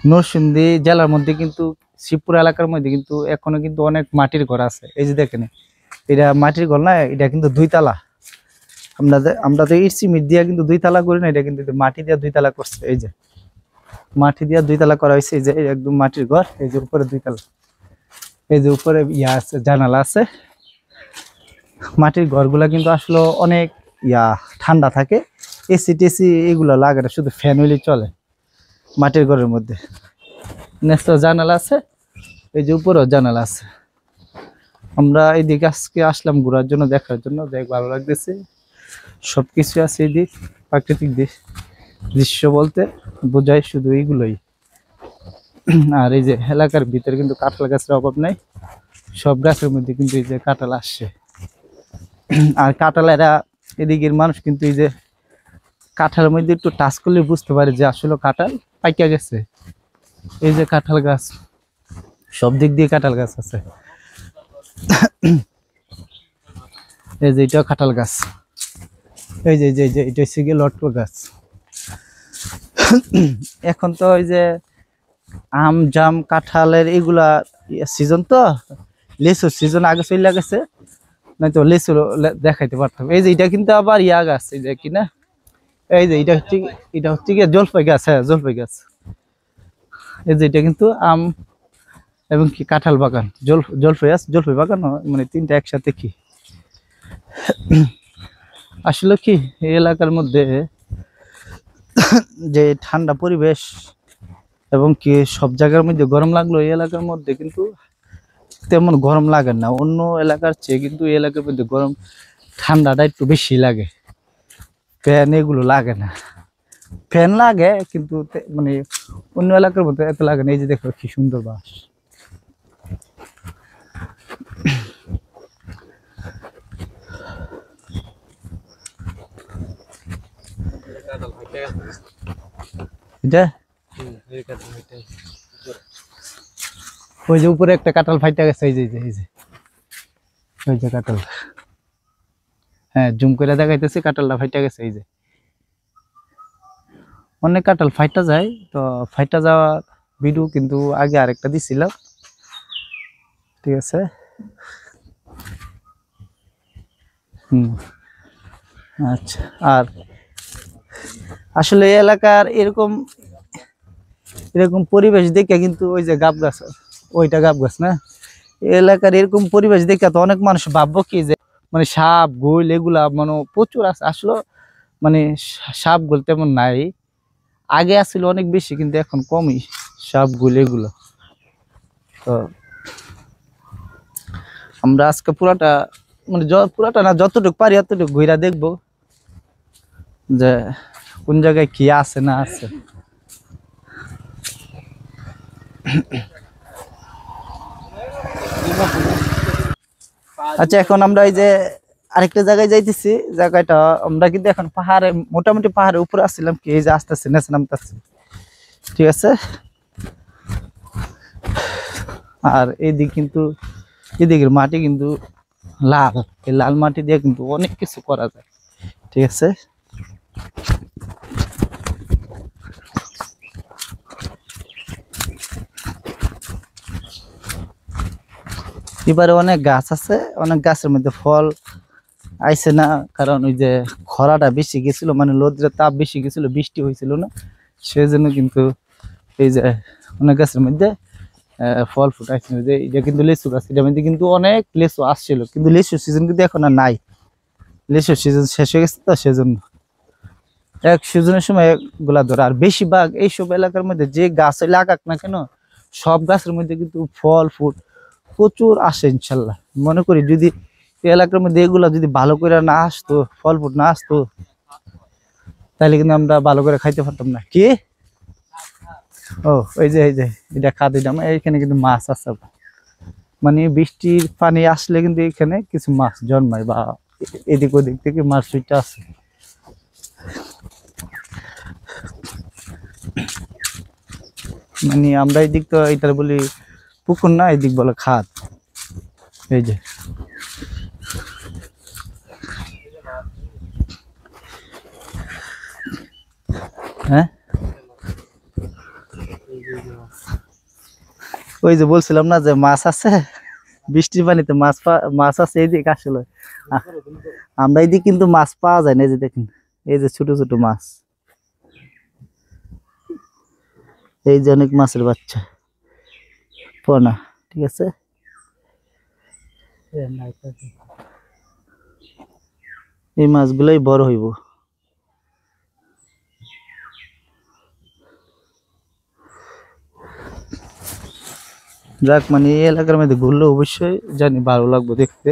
নরসিংদী জেলার মধ্যে কিন্তু শিবপুর এলাকার মধ্যে কিন্তু এখনো কিন্তু অনেক মাটির ঘর আছে। এই যে দেখেন, এটা মাটির ঘর না, এটা কিন্তু 2 তালা। আমরা তো ইট সিমেন্ট দিয়ে কিন্তু 2 তালা করি না, এটা কিন্তু মাটি দিয়ে 2 তালা করছে। এই যে মাটি দিয়ে 2 তালা করা হয়েছে। এই যে একদম মাটির ঘর। এই যে উপরে 2 তালা, এই যে উপরে ইয়া আছে, জানালা আছে। মাটির ঘরগুলা কিন্তু আসলে অনেক ঠান্ডা থাকে। এসি টেসি এগুলো লাগে না, শুধু ফ্যান হইলে চলে মাটির ঘরের মধ্যে। নেক্সট জানালা আছে, এই যে উপরেও জানালা আছে। আমরা এইদিকে আজকে আসলাম ঘোরার জন্য, দেখার জন্য, দেখ ভালো লাগতেছে। সবকিছু আছে এদিক, প্রাকৃতিক দৃশ্য বলতে বোঝায় শুধু এইগুলোই। আর এই যে এলাকার ভিতরে কিন্তু কাঁঠাল গাছের অভাব নাই, সব গাছের মধ্যে কিন্তু এই যে কাঁঠাল আসছে। আর কাঁঠাল এরা এদিকের মানুষ কিন্তু এই যে কাঁঠালের মধ্যে একটু টাচ করলে বুঝতে পারে যে আসলে কাঁঠাল পাইকা গেছে। এই যে কাঁঠাল গাছ, সব দিক দিয়ে কাঁঠাল গাছ আছে। এই যে এটা কাঁঠাল গাছ, এই যে এটা হচ্ছে গিয়ে লটকো গাছ। এখন তো ওই যে আম জাম কাঁঠালের এগুলা সিজন, তো লিচুর সিজন আগে চলে গেছে, নয়তো লিচু দেখাইতে পারতাম। এই যে এটা কিন্তু আবার গাছ, এই যে কিনা, এই যে এটা হচ্ছে গিয়ে জলপাই গাছ। হ্যাঁ, জলপাই গাছ। এই যে এটা কিন্তু আম এবং কি কাঁঠাল বাগান, জলপাই গাছ, জলপাই বাগান, মানে তিনটা একসাথে। কি আসলে কি এই এলাকার মধ্যে যে ঠান্ডা পরিবেশ এবং কি সব জায়গার মধ্যে গরম লাগলো, এই এলাকার মধ্যে কিন্তু তেমন গরম লাগে না। অন্য এলাকার চেয়ে কিন্তু এই এলাকার মধ্যে গরম ঠান্ডাটা একটু বেশি লাগে। ফ্যান এগুলো লাগে না, ফ্যান লাগে কিন্তু মানে অন্য এলাকার মধ্যে এত লাগে না। এই যে দেখো কি সুন্দর বাস। এটা ওই যে উপরে একটা কাঁঠাল ফাইটা গেছে। এই যে ওই যে কাঁঠাল, হ্যাঁ জুম করে দেখাইতেছে, কাঁঠালটা ফাইটা গেছে। এই যে অনেক কাঁঠাল ফাইটা যায়, তো ফাইটা যাওয়া ভিডিও কিন্তু আগে আরেকটা দিছিলাম, ঠিক আছে। আচ্ছা, আর আসলে এই এলাকার এরকম পরিবেশ দেখে কিন্তু ওই যে গাব গাছ, ওইটা গাব গাছ না, এলাকার এরকম পরিবেশ দেখে তো অনেক মানুষ ভাববো কি যে মানে সাপ গোল এগুলা মানে প্রচুর আছে। আসলে মানে সাপ গোল তেমন নাই, আগে আসছিল অনেক বেশি, কিন্তু এখন কমই সাপ গোল এগুলো। তো আমরা আজকে পুরাটা মানে পুরাটা না, যতটুকু পারি অতটুকু ঘুরা দেখবো যে কোন জায়গায় কি আছে না আছে। আচ্ছা, এখন আমরা এই যে আরেকটা জায়গায় যাইতেছি। জায়গাটা আমরা কিন্তু এখন পাহাড়ে, মোটামুটি পাহাড়ের উপরে আসছিলাম, কি এই যে আসতেছি নেচে নামতেছি, ঠিক আছে। আর এইদিক কিন্তু এদিকের মাটি কিন্তু লাল, এই লাল মাটি দিয়ে কিন্তু অনেক কিছু করা যায়, ঠিক আছে। এবারে অনেক গাছ আছে, অনেক গাছের মধ্যে ফল আইছে না, কারণ ওই যে খরাটা বেশি গেছিল, মানে রোদ্রের তাপ বেশি গেছিল, বৃষ্টি হয়েছিল না, সেই জন্য কিন্তু এই যে অনেক গাছের মধ্যে ফল ফুটাইছে। যে এটা কিন্তু লিচু গাছ, এটার মধ্যে কিন্তু অনেক লিচু আসছিল, কিন্তু লিচুর সিজন কিন্তু এখন আর নাই, লিচুর সিজন শেষ হয়ে গেছে, তো সেজন্য এক সিজনের সময় এগুলা ধরে। আর বেশিরভাগ এইসব এলাকার মধ্যে যে গাছ লাগাক না কেন, সব গাছের মধ্যে কিন্তু ফল ফুল প্রচুর আসে ইনশাল্লাহ। মনে করি যদি এই এলাকার মধ্যে এগুলা যদি ভালো করে না আসতো, ফল ফুল না আসতো, তাহলে কিন্তু আমরা ভালো করে খাইতে পারতাম না। কি ও এই যে এটা খাদ দিলাম, এইখানে কিন্তু মাছ আছে, মানে বৃষ্টির পানি আসলে কিন্তু এখানে কিছু মাছ জন্মায়, বা এদিক ওদিক থেকে মাছ ছুটে আসে। মানে আমরা এদিক তো এটার বলি পুকুর না, এদিক বলে খাদ। এই যে হ্যাঁ, ওই যে বলছিলাম না যে মাছ আছে, বৃষ্টির পানিতে মাছ আছে এইদিকে আসলে। আমরা এইদিকে কিন্তু মাছ পাওয়া যায় না, এই যে দেখেন এই যে ছোট ছোট মাছ, এই যে অনেক মাছের বাচ্চা পোনা, ঠিক আছে। এই মাছগুলোই বড় হইব। যাক, মানে এই এলাকার মধ্যে ঘুরলে অবশ্যই জানি ভালো লাগবে দেখতে।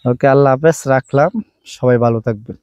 ওকে, আল্লাহ হাফেজ, রাখলাম, সবাই ভালো থাকবেন।